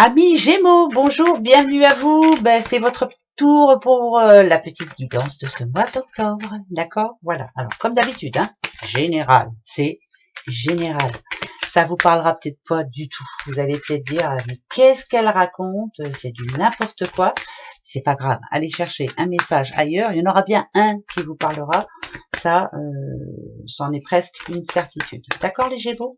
Amis Gémeaux, bonjour, bienvenue à vous. C'est votre tour pour la petite guidance de ce mois d'octobre. D'accord? Voilà. Alors, comme d'habitude, général, c'est général. Ça vous parlera peut-être pas du tout. Vous allez peut-être dire, mais qu'est-ce qu'elle raconte? C'est du n'importe quoi. C'est pas grave. Allez chercher un message ailleurs. Il y en aura bien un qui vous parlera. Ça, c'en est presque une certitude. D'accord, les Gémeaux?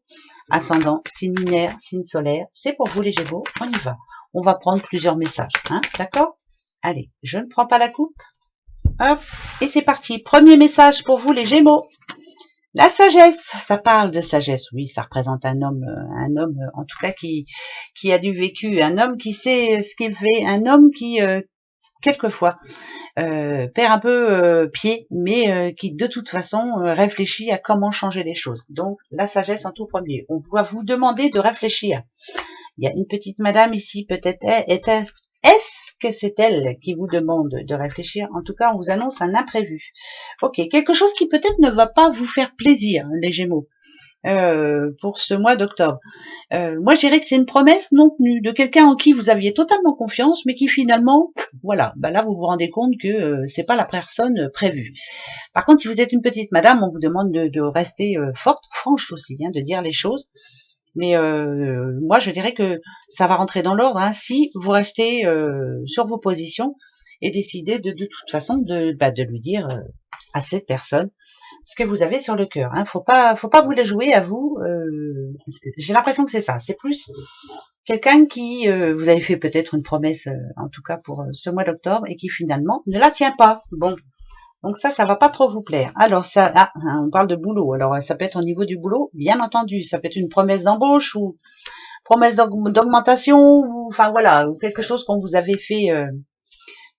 Ascendant, signe lunaire, signe solaire, c'est pour vous les Gémeaux, on y va. On va prendre plusieurs messages, d'accord? Allez, je ne prends pas la coupe. Hop, et c'est parti. Premier message pour vous les Gémeaux. La sagesse, ça parle de sagesse, oui, ça représente un homme en tout cas qui a du vécu, un homme qui sait ce qu'il fait, un homme qui quelquefois perd un peu pied, mais qui de toute façon réfléchit à comment changer les choses. Donc la sagesse en tout premier. On va vous demander de réfléchir. Il y a une petite madame ici, peut-être est-ce que c'est elle qui vous demande de réfléchir? En tout cas, on vous annonce un imprévu. Ok, quelque chose qui peut-être ne va pas vous faire plaisir, les Gémeaux, pour ce mois d'octobre. Moi, je dirais que c'est une promesse non tenue de quelqu'un en qui vous aviez totalement confiance, mais qui finalement, voilà, là vous vous rendez compte que c'est pas la personne prévue. Par contre, si vous êtes une petite madame, on vous demande de rester forte, franche aussi, de dire les choses. Mais moi, je dirais que ça va rentrer dans l'ordre si vous restez sur vos positions et décidez de toute façon de lui dire à cette personne ce que vous avez sur le cœur. Faut pas vous la jouer à vous. J'ai l'impression que c'est ça. C'est plus quelqu'un qui vous avez fait peut-être une promesse, en tout cas pour ce mois d'octobre, et qui finalement ne la tient pas. Bon, donc ça va pas trop vous plaire. Alors ça, on parle de boulot. Alors ça peut être au niveau du boulot, bien entendu. Ça peut être une promesse d'embauche ou promesse d'augmentation, ou enfin voilà, ou quelque chose qu'on vous avait fait,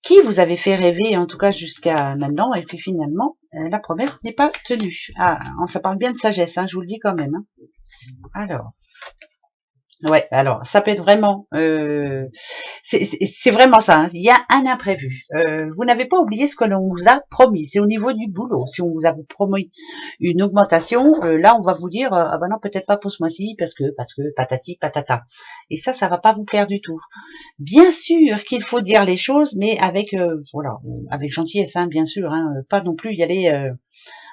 qui vous avait fait rêver, en tout cas jusqu'à maintenant, et puis finalement, la promesse n'est pas tenue. Ça parle bien de sagesse, je vous le dis quand même. Alors. Ouais, alors ça peut être vraiment, c'est vraiment ça. Il y a un imprévu. Vous n'avez pas oublié ce que l'on vous a promis. C'est au niveau du boulot. Si on vous a promis une augmentation, là on va vous dire ah ben non peut-être pas pour ce mois-ci parce que patati patata. Et ça va pas vous plaire du tout. Bien sûr qu'il faut dire les choses, mais avec voilà, avec gentillesse, bien sûr. Pas non plus y aller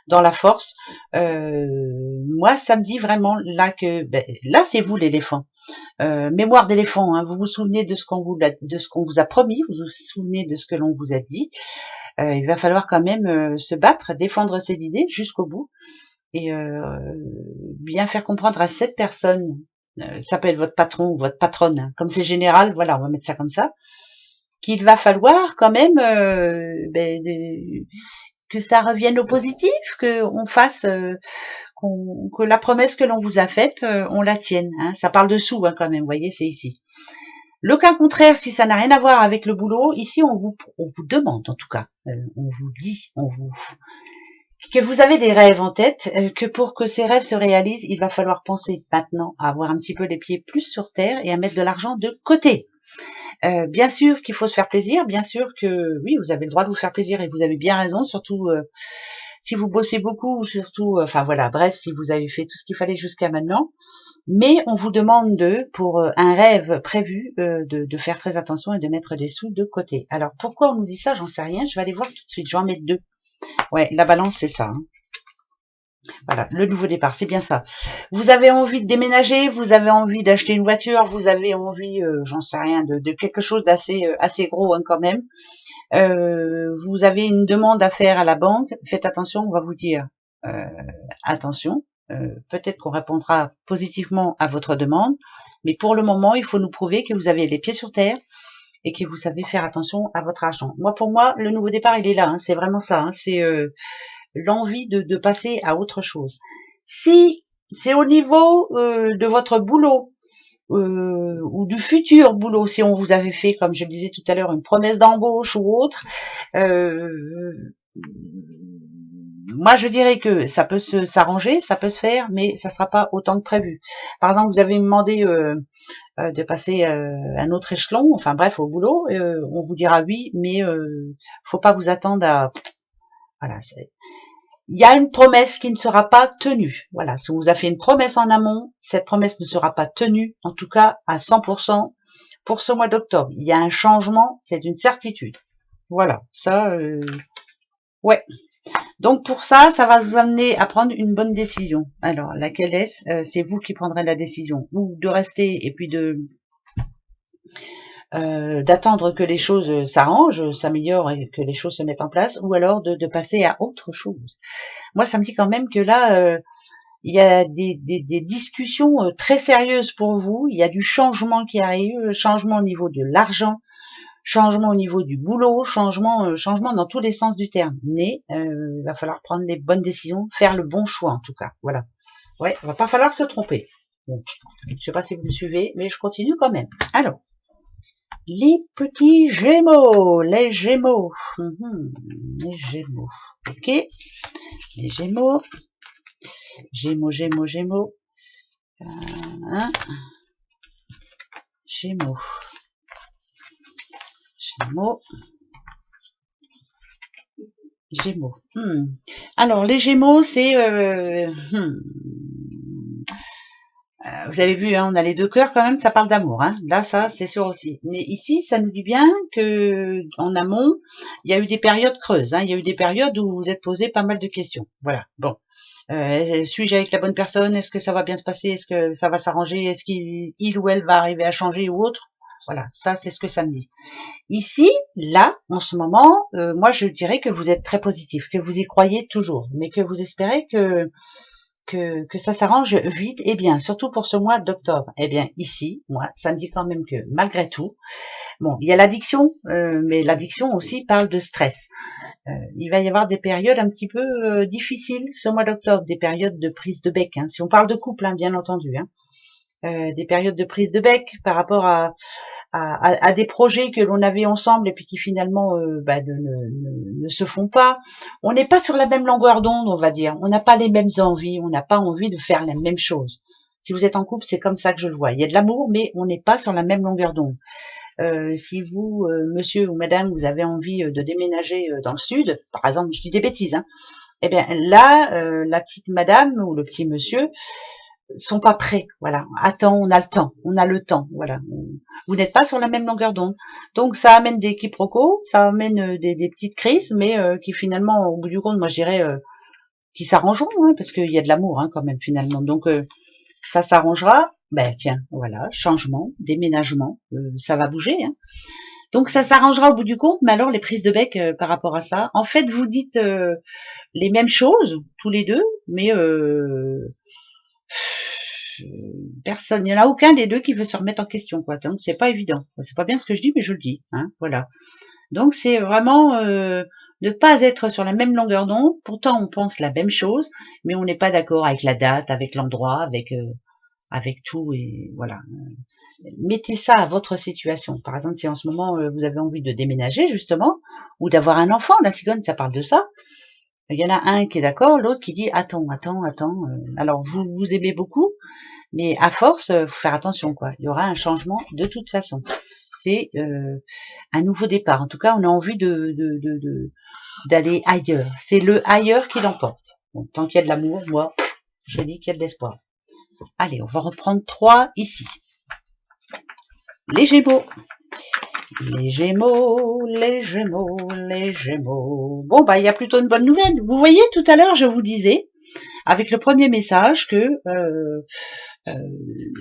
dans la force. Moi, ça me dit vraiment là que là c'est vous l'éléphant. Mémoire d'éléphant, vous vous souvenez de ce qu'on vous a promis, vous vous souvenez de ce que l'on vous a dit. Il va falloir quand même se battre, défendre ses idées jusqu'au bout et bien faire comprendre à cette personne, ça peut être votre patron ou votre patronne, comme c'est général, voilà, on va mettre ça comme ça, qu'il va falloir quand même que ça revienne au positif, que on fasse que la promesse que l'on vous a faite, on la tienne. Ça parle de sous quand même, vous voyez, c'est ici. Le cas contraire, si ça n'a rien à voir avec le boulot, ici on vous demande en tout cas, on vous dit, que vous avez des rêves en tête, que pour que ces rêves se réalisent, il va falloir penser maintenant à avoir un petit peu les pieds plus sur terre et à mettre de l'argent de côté. Bien sûr qu'il faut se faire plaisir, bien sûr que oui, vous avez le droit de vous faire plaisir et vous avez bien raison, surtout si vous bossez beaucoup, surtout, enfin voilà, bref, si vous avez fait tout ce qu'il fallait jusqu'à maintenant. Mais on vous demande pour un rêve prévu, de faire très attention et de mettre des sous de côté. Alors pourquoi on nous dit ça? J'en sais rien. Je vais aller voir tout de suite. Je vais en mettre deux. Ouais, la balance c'est ça. Voilà, le nouveau départ, c'est bien ça. Vous avez envie de déménager, vous avez envie d'acheter une voiture, vous avez envie, j'en sais rien, de quelque chose d'assez assez gros quand même. Vous avez une demande à faire à la banque. Faites attention, on va vous dire attention. Peut-être qu'on répondra positivement à votre demande, mais pour le moment, il faut nous prouver que vous avez les pieds sur terre et que vous savez faire attention à votre argent. Pour moi, le nouveau départ, il est là. C'est vraiment ça. C'est l'envie de passer à autre chose. Si c'est au niveau de votre boulot ou du futur boulot, si on vous avait fait, comme je le disais tout à l'heure, une promesse d'embauche ou autre, moi je dirais que ça peut s'arranger, ça peut se faire, mais ça sera pas autant que prévu. Par exemple, vous avez demandé de passer un autre échelon, enfin bref, au boulot, on vous dira oui, mais faut pas vous attendre à voilà. Il y a une promesse qui ne sera pas tenue. Voilà, si on vous a fait une promesse en amont, cette promesse ne sera pas tenue, en tout cas à 100%. pour ce mois d'octobre. Il y a un changement, c'est une certitude. Voilà, ça, ouais. Donc pour ça, ça va vous amener à prendre une bonne décision. Alors, laquelle est-ce? C'est vous qui prendrez la décision. Ou de rester et puis d'attendre que les choses s'arrangent, s'améliorent et que les choses se mettent en place, ou alors de passer à autre chose. Moi, ça me dit quand même que là, il y a des discussions très sérieuses pour vous. Il y a du changement qui arrive, changement au niveau de l'argent, changement au niveau du boulot, changement dans tous les sens du terme. Mais il va falloir prendre les bonnes décisions, faire le bon choix en tout cas. Voilà. Ouais, il va pas falloir se tromper. Bon, je sais pas si vous me suivez, mais je continue quand même. Alors, les petits Gémeaux, les Gémeaux, les Gémeaux. Ok, les Gémeaux, Gémeaux, Gémeaux, Gémeaux. Gémeaux. Gémeaux. Gémeaux. Alors, les Gémeaux, c'est... vous avez vu, hein, on a les deux cœurs quand même, ça parle d'amour. Hein. Là, ça, c'est sûr aussi. Mais ici, ça nous dit bien que en amont, il y a eu des périodes creuses. Hein. Il y a eu des périodes où vous êtes posé pas mal de questions. Voilà, bon. Suis-je avec la bonne personne? Est-ce que ça va bien se passer? Est-ce que ça va s'arranger? Est-ce qu'il ou elle va arriver à changer ou autre? Voilà, ça c'est ce que ça me dit. Ici, là, en ce moment, moi je dirais que vous êtes très positif, que vous y croyez toujours, mais que vous espérez que ça s'arrange vite et bien, surtout pour ce mois d'octobre. Eh bien, ici, moi, ça me dit quand même que malgré tout, bon, il y a l'addiction, mais l'addiction aussi parle de stress. Il va y avoir des périodes un petit peu difficiles ce mois d'octobre, des périodes de prise de bec. Hein, si on parle de couple, hein, bien entendu. Hein, des périodes de prise de bec par rapport à des projets que l'on avait ensemble et puis qui finalement ne se font pas. On n'est pas sur la même longueur d'onde, on va dire. On n'a pas les mêmes envies, on n'a pas envie de faire la même chose. Si vous êtes en couple, c'est comme ça que je le vois. Il y a de l'amour, mais on n'est pas sur la même longueur d'onde. Si vous, monsieur ou madame, vous avez envie de déménager dans le sud, par exemple, je dis des bêtises, hein, eh bien là, la petite madame ou le petit monsieur sont pas prêts. Voilà, attends, on a le temps, Voilà, vous n'êtes pas sur la même longueur d'onde. Donc ça amène des quiproquos, ça amène des petites crises, mais qui finalement, au bout du compte, moi je dirais, qui s'arrangeront, hein, parce qu'il y a de l'amour hein, quand même finalement. Donc ça s'arrangera. Ben tiens, voilà, changement, déménagement, ça va bouger. Hein. Donc ça s'arrangera au bout du compte, mais alors les prises de bec par rapport à ça, en fait vous dites les mêmes choses tous les deux, mais personne, il n'y en a aucun des deux qui veut se remettre en question, quoi. Donc c'est pas évident. C'est pas bien ce que je dis, mais je le dis. Hein, voilà. Donc c'est vraiment ne pas être sur la même longueur d'onde. Pourtant on pense la même chose, mais on n'est pas d'accord avec la date, avec l'endroit, avec tout et voilà. Mettez ça à votre situation. Par exemple, si en ce moment vous avez envie de déménager justement ou d'avoir un enfant, la cigogne ça parle de ça. Il y en a un qui est d'accord, l'autre qui dit attends. Alors vous aimez beaucoup, mais à force, faut faire attention quoi. Il y aura un changement de toute façon. C'est un nouveau départ. En tout cas, on a envie d'aller ailleurs. C'est le ailleurs qui l'emporte. Bon, tant qu'il y a de l'amour, moi, je dis qu'il y a de l'espoir. Allez, on va reprendre 3 ici. Les Gémeaux. Les Gémeaux, les Gémeaux, les Gémeaux. Bon, bah, il y a plutôt une bonne nouvelle. Vous voyez, tout à l'heure, je vous disais, avec le premier message, que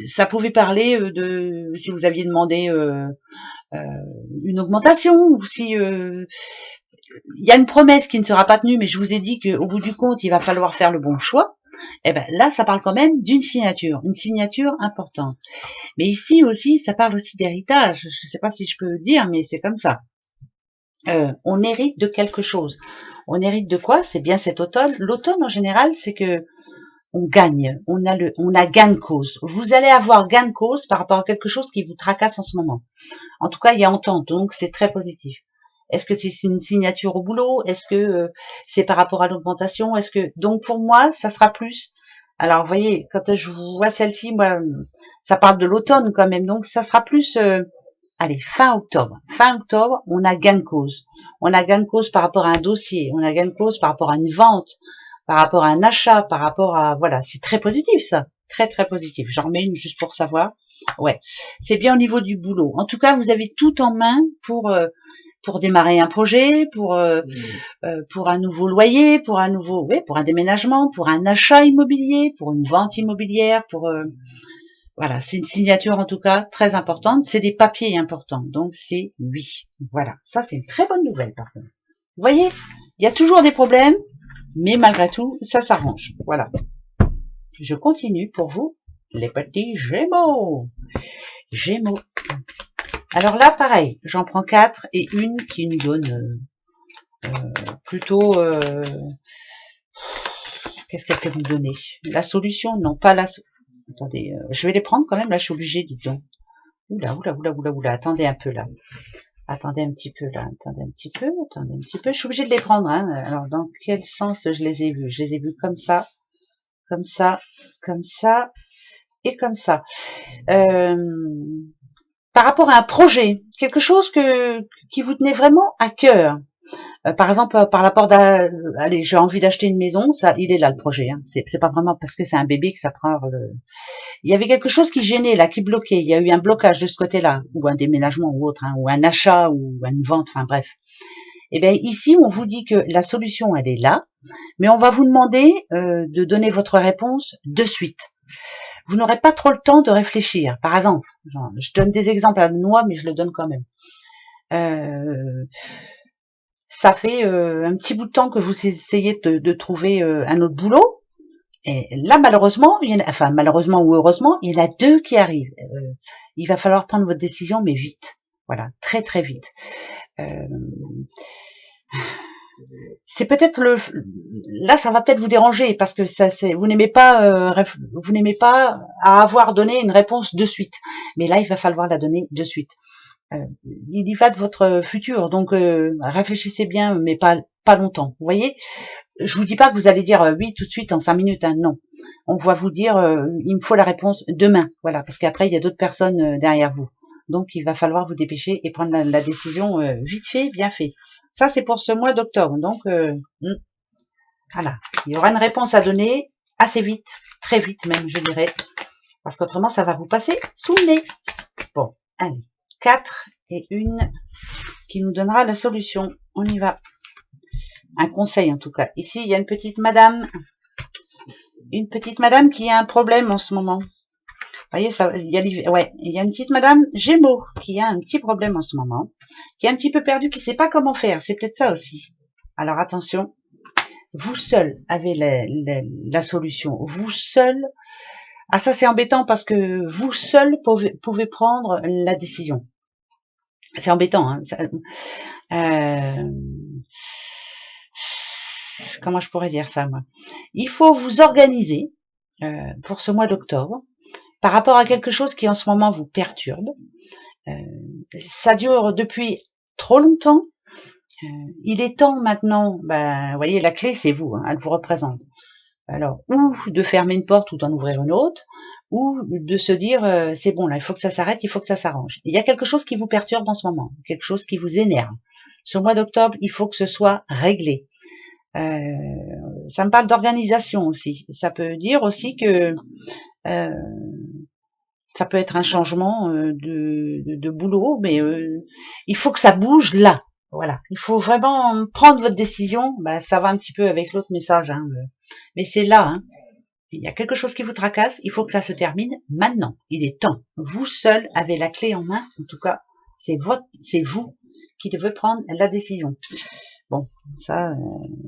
ça pouvait parler de, si vous aviez demandé une augmentation, ou si il y a une promesse qui ne sera pas tenue, mais je vous ai dit qu'au bout du compte, il va falloir faire le bon choix. Eh ben là, ça parle quand même d'une signature, une signature importante. Mais ici aussi, ça parle aussi d'héritage. Je ne sais pas si je peux dire, mais c'est comme ça. On hérite de quelque chose. On hérite de quoi? C'est bien cet automne. L'automne, en général, c'est que on gagne. On a gain de cause. Vous allez avoir gain de cause par rapport à quelque chose qui vous tracasse en ce moment. En tout cas, il y a entente, donc c'est très positif. Est-ce que c'est une signature au boulot? Est-ce que c'est par rapport à l'augmentation? Est-ce que donc pour moi, ça sera plus. Alors, vous voyez, quand je vois celle-ci, moi, ça parle de l'automne quand même, donc ça sera plus. Allez, fin octobre. Fin octobre, on a gain de cause. On a gain de cause par rapport à un dossier. On a gain de cause par rapport à une vente, par rapport à un achat, par rapport à voilà, c'est très positif ça, très très positif. J'en remets une juste pour savoir. Ouais, c'est bien au niveau du boulot. En tout cas, vous avez tout en main pour démarrer un projet, pour un nouveau loyer, pour un nouveau, ouais, pour un déménagement, pour un achat immobilier, pour une vente immobilière, voilà, c'est une signature en tout cas très importante. C'est des papiers importants, donc c'est oui. Voilà, ça c'est une très bonne nouvelle par contre. Vous voyez, il y a toujours des problèmes, mais malgré tout, ça s'arrange. Voilà. Je continue pour vous, les petits Gémeaux. Gémeaux. Alors là, pareil, j'en prends 4 et une qui nous donne plutôt... qu'est-ce qu'elle peut nous donner? La solution? Non, pas la... Attendez, je vais les prendre quand même, là je suis obligée, dites donc. Oula, attendez un peu là. Attendez un petit peu là, attendez un petit peu. Je suis obligée de les prendre, hein. Alors dans quel sens je les ai vus? Je les ai vus comme ça, comme ça, comme ça et comme ça. Par rapport à un projet, quelque chose qui vous tenait vraiment à cœur. Par exemple, par rapport allez, j'ai envie d'acheter une maison, ça, il est là le projet. Hein. C'est pas vraiment parce que c'est un bébé que ça prend. Il y avait quelque chose qui gênait là, qui bloquait. Il y a eu un blocage de ce côté-là, ou un déménagement ou autre, hein, ou un achat ou une vente. Enfin bref. Et bien ici, on vous dit que la solution, elle est là, mais on va vous demander de donner votre réponse de suite. Vous n'aurez pas trop le temps de réfléchir. Par exemple, je donne des exemples à moi, mais je le donne quand même. Ça fait un petit bout de temps que vous essayez de trouver un autre boulot. Et là, malheureusement, malheureusement ou heureusement, il y en a 2 qui arrivent. Il va falloir prendre votre décision, mais vite. Voilà, très très vite. C'est peut-être là, ça va peut-être vous déranger parce que vous n'aimez pas à avoir donné une réponse de suite. Mais là, il va falloir la donner de suite. Il y va de votre futur, donc réfléchissez bien, mais pas longtemps. Vous voyez, je vous dis pas que vous allez dire oui tout de suite en 5 minutes, hein, non. On va vous dire il me faut la réponse demain, voilà, parce qu'après il y a d'autres personnes derrière vous. Donc il va falloir vous dépêcher et prendre la décision vite fait, bien fait. Ça c'est pour ce mois d'octobre, donc voilà, il y aura une réponse à donner assez vite, très vite même, je dirais, parce qu'autrement ça va vous passer sous le nez. Bon, allez, 4 et une qui nous donnera la solution. On y va. Un conseil en tout cas. Ici, il y a une petite madame qui a un problème en ce moment. Vous voyez, il y a une petite madame Gémeaux qui a un petit problème en ce moment, qui est un petit peu perdue, qui ne sait pas comment faire. C'est peut-être ça aussi. Alors attention, vous seul avez la solution. Vous seul. Ah ça c'est embêtant parce que vous seul pouvez prendre la décision. C'est embêtant. Hein. Comment je pourrais dire ça, moi? Il faut vous organiser pour ce mois d'octobre par rapport à quelque chose qui en ce moment vous perturbe. Ça dure depuis trop longtemps. Il est temps maintenant, vous voyez, la clé c'est vous, hein, elle vous représente. Alors, ou de fermer une porte ou d'en ouvrir une autre, ou de se dire c'est bon là, il faut que ça s'arrête, il faut que ça s'arrange. Il y a quelque chose qui vous perturbe en ce moment, quelque chose qui vous énerve. Ce mois d'octobre, il faut que ce soit réglé. Ça me parle d'organisation aussi. Ça peut dire aussi que ça peut être un changement de boulot, mais il faut que ça bouge là. Voilà. Il faut vraiment prendre votre décision. Ça va un petit peu avec l'autre message, hein, mais c'est là. Hein. Il y a quelque chose qui vous tracasse. Il faut que ça se termine maintenant. Il est temps. Vous seul avez la clé en main. En tout cas, c'est vous qui devez prendre la décision. Bon, ça,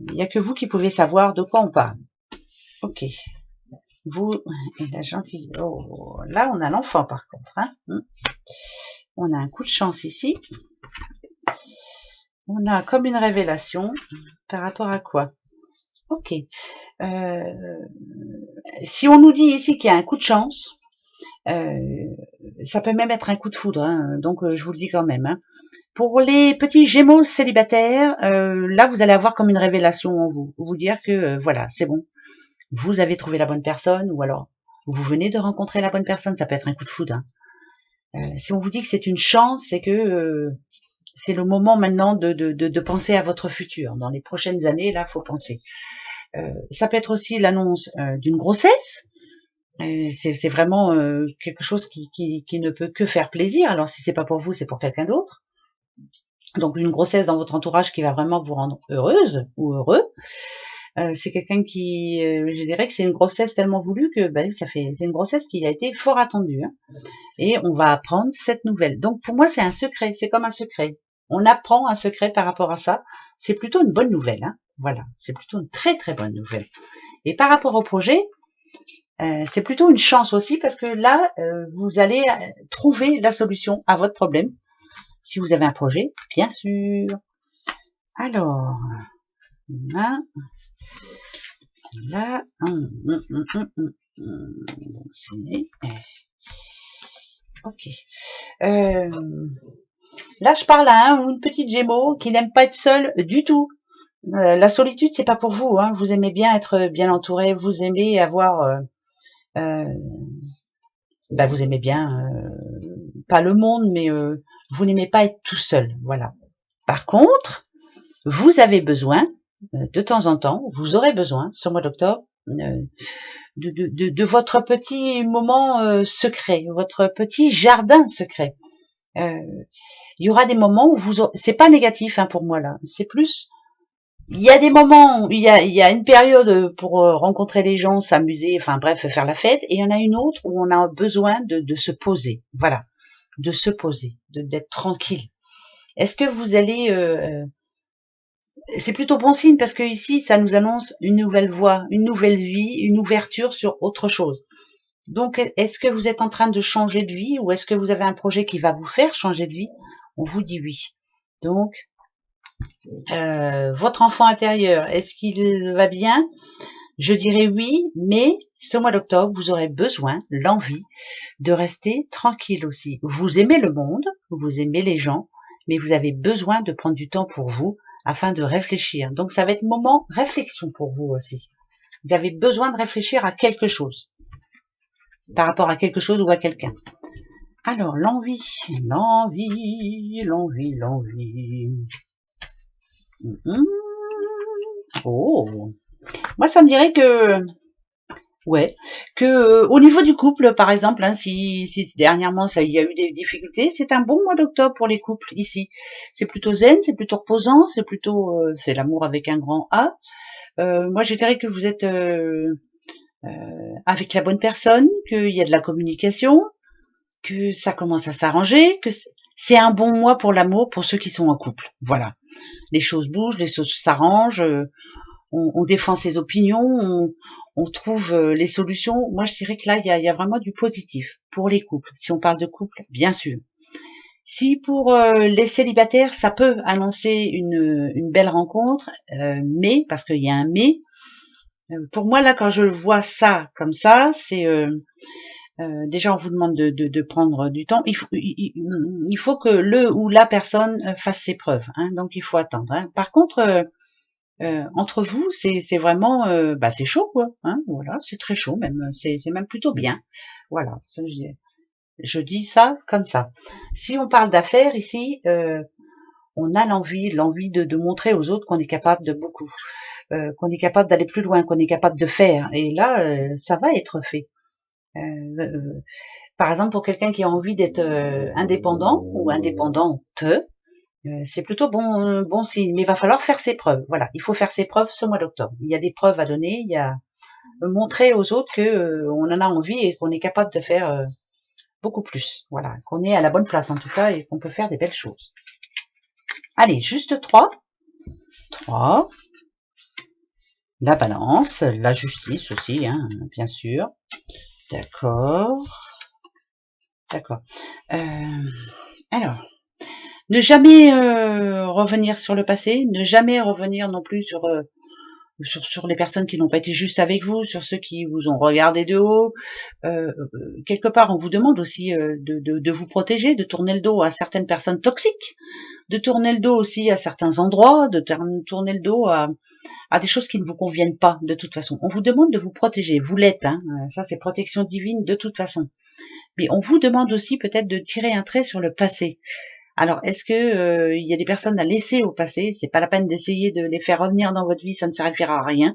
il n'y a que vous qui pouvez savoir de quoi on parle. Ok. Vous et la gentille. Oh, là, on a l'enfant par contre. Hein. On a un coup de chance ici. On a comme une révélation par rapport à quoi? Ok. Si on nous dit ici qu'il y a un coup de chance, ça peut même être un coup de foudre. Hein, donc, je vous le dis quand même. Hein. Pour les petits Gémeaux célibataires, là, vous allez avoir comme une révélation en vous. Vous dire que, voilà, c'est bon. Vous avez trouvé la bonne personne, ou alors vous venez de rencontrer la bonne personne, ça peut être un coup de foudre. Hein. Si on vous dit que c'est une chance, c'est que c'est le moment maintenant de penser à votre futur. Dans les prochaines années, là, faut penser. Ça peut être aussi l'annonce d'une grossesse. C'est vraiment quelque chose qui ne peut que faire plaisir. Alors si c'est pas pour vous, c'est pour quelqu'un d'autre. Donc une grossesse dans votre entourage qui va vraiment vous rendre heureuse ou heureux. C'est quelqu'un qui, je dirais que c'est une grossesse tellement voulue que c'est une grossesse qui a été fort attendue. Hein. Et on va apprendre cette nouvelle. Donc pour moi, c'est un secret, c'est comme un secret. On apprend un secret par rapport à ça. C'est plutôt une bonne nouvelle. Hein. Voilà, c'est plutôt une très très bonne nouvelle. Et par rapport au projet, c'est plutôt une chance aussi parce que là, vous allez trouver la solution à votre problème. Si vous avez un projet, bien sûr. Alors, là, ok. Là, je parle à un ou une petite Gémeaux qui n'aime pas être seul du tout. La solitude, c'est pas pour vous. Hein. Vous aimez bien être bien entouré. Vous aimez avoir, vous aimez bien pas le monde, mais vous n'aimez pas être tout seul. Voilà. Par contre, vous avez besoin de temps en temps, vous aurez besoin, ce mois d'octobre, de votre petit moment secret, votre petit jardin secret. Il y aura des moments où c'est pas négatif hein, pour moi là, c'est plus. Il y a des moments où il y a une période pour rencontrer les gens, s'amuser, enfin bref, faire la fête, et il y en a une autre où on a besoin de se poser, voilà, de se poser, d'être tranquille. Est-ce que vous allez c'est plutôt bon signe parce que ici, ça nous annonce une nouvelle voie, une nouvelle vie, une ouverture sur autre chose. Donc, est-ce que vous êtes en train de changer de vie ou est-ce que vous avez un projet qui va vous faire changer de vie? On vous dit oui. Donc, votre enfant intérieur, est-ce qu'il va bien? Je dirais oui, mais ce mois d'octobre, vous aurez besoin, l'envie, de rester tranquille aussi. Vous aimez le monde, vous aimez les gens, mais vous avez besoin de prendre du temps pour vous afin de réfléchir. Donc ça va être moment réflexion pour vous aussi. Vous avez besoin de réfléchir à quelque chose, par rapport à quelque chose ou à quelqu'un. Alors l'envie. Oh, moi ça me dirait que au niveau du couple, par exemple, hein, si dernièrement il y a eu des difficultés, c'est un bon mois d'octobre pour les couples ici. C'est plutôt zen, c'est plutôt reposant, c'est l'amour avec un grand A. Moi, je dirais que vous êtes avec la bonne personne, qu'il y a de la communication, que ça commence à s'arranger, que c'est un bon mois pour l'amour pour ceux qui sont en couple. Voilà, les choses bougent, les choses s'arrangent. On défend ses opinions, on trouve les solutions. Moi, je dirais que là, il y a vraiment du positif pour les couples. Si on parle de couple, bien sûr. Si pour les célibataires, ça peut annoncer une belle rencontre, mais, parce qu'il y a un mais, pour moi, là, quand je vois ça comme ça, c'est... déjà, on vous demande de prendre du temps. Il faut que le ou la personne fasse ses preuves. Hein, donc, il faut attendre. Hein. Par contre... entre vous, c'est vraiment, c'est chaud quoi. Hein, voilà, c'est très chaud même. C'est même plutôt bien. Voilà, ça, je dis ça comme ça. Si on parle d'affaires ici, on a l'envie de montrer aux autres qu'on est capable de beaucoup, qu'on est capable d'aller plus loin, qu'on est capable de faire. Et là, ça va être fait. Par exemple, pour quelqu'un qui a envie d'être indépendant ou indépendante, c'est plutôt bon signe, mais il va falloir faire ses preuves. Voilà, il faut faire ses preuves ce mois d'octobre. Il y a des preuves à donner, il y a montrer aux autres que on en a envie et qu'on est capable de faire beaucoup plus. Voilà, qu'on est à la bonne place en tout cas et qu'on peut faire des belles choses. Allez, juste 3. La balance, la justice aussi, hein, bien sûr. D'accord. Alors. Ne jamais revenir sur le passé, ne jamais revenir non plus sur les personnes qui n'ont pas été justes avec vous, sur ceux qui vous ont regardé de haut. Quelque part, on vous demande aussi de vous protéger, de tourner le dos à certaines personnes toxiques, de tourner le dos aussi à certains endroits, de tourner le dos à des choses qui ne vous conviennent pas de toute façon. On vous demande de vous protéger, vous l'êtes, hein, ça c'est protection divine de toute façon. Mais on vous demande aussi peut-être de tirer un trait sur le passé. Alors, est-ce que il y a des personnes à laisser au passé? C'est pas la peine d'essayer de les faire revenir dans votre vie, ça ne servira à rien.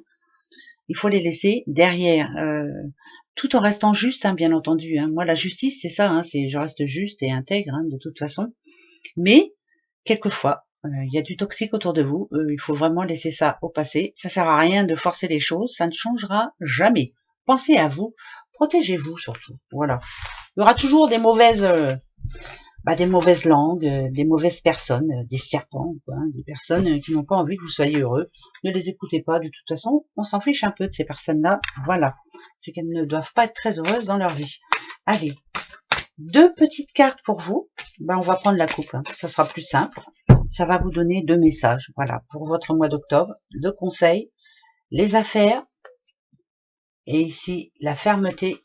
Il faut les laisser derrière. tout en restant juste, hein, bien entendu. Hein. Moi, la justice, c'est ça, hein, c'est je reste juste et intègre, hein, de toute façon. Mais, quelquefois, il y a du toxique autour de vous, il faut vraiment laisser ça au passé. Ça sert à rien de forcer les choses, ça ne changera jamais. Pensez à vous, protégez-vous surtout. Voilà. Il y aura toujours des mauvaises langues, des mauvaises personnes, des serpents, quoi, hein, des personnes qui n'ont pas envie que vous soyez heureux. Ne les écoutez pas, de toute façon, on s'en fiche un peu de ces personnes-là. Voilà. C'est qu'elles ne doivent pas être très heureuses dans leur vie. Allez, 2 petites cartes pour vous. On va prendre la coupe, hein. Ça sera plus simple. Ça va vous donner 2 messages, voilà, pour votre mois d'octobre. 2 conseils, les affaires, et ici, la fermeté.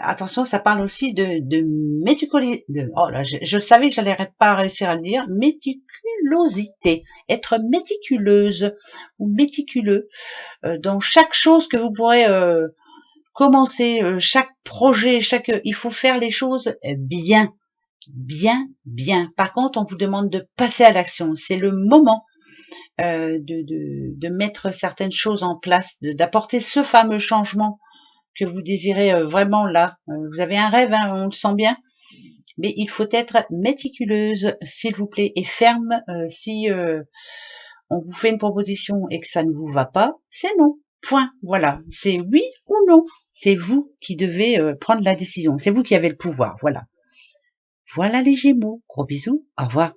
Attention, ça parle aussi de méticulosité. Oh là, je savais que j'allais pas réussir à le dire. Méticulosité. Être méticuleuse ou méticuleux dans chaque chose que vous pourrez commencer, chaque projet, il faut faire les choses bien. Bien. Par contre, on vous demande de passer à l'action. C'est le moment de mettre certaines choses en place, d'apporter ce fameux changement que vous désirez vraiment là. Vous avez un rêve, hein, on le sent bien, mais il faut être méticuleuse, s'il vous plaît, et ferme. Si on vous fait une proposition et que ça ne vous va pas, c'est non. Point. Voilà. C'est oui ou non. C'est vous qui devez prendre la décision. C'est vous qui avez le pouvoir. Voilà. Voilà les Gémeaux. Gros bisous. Au revoir.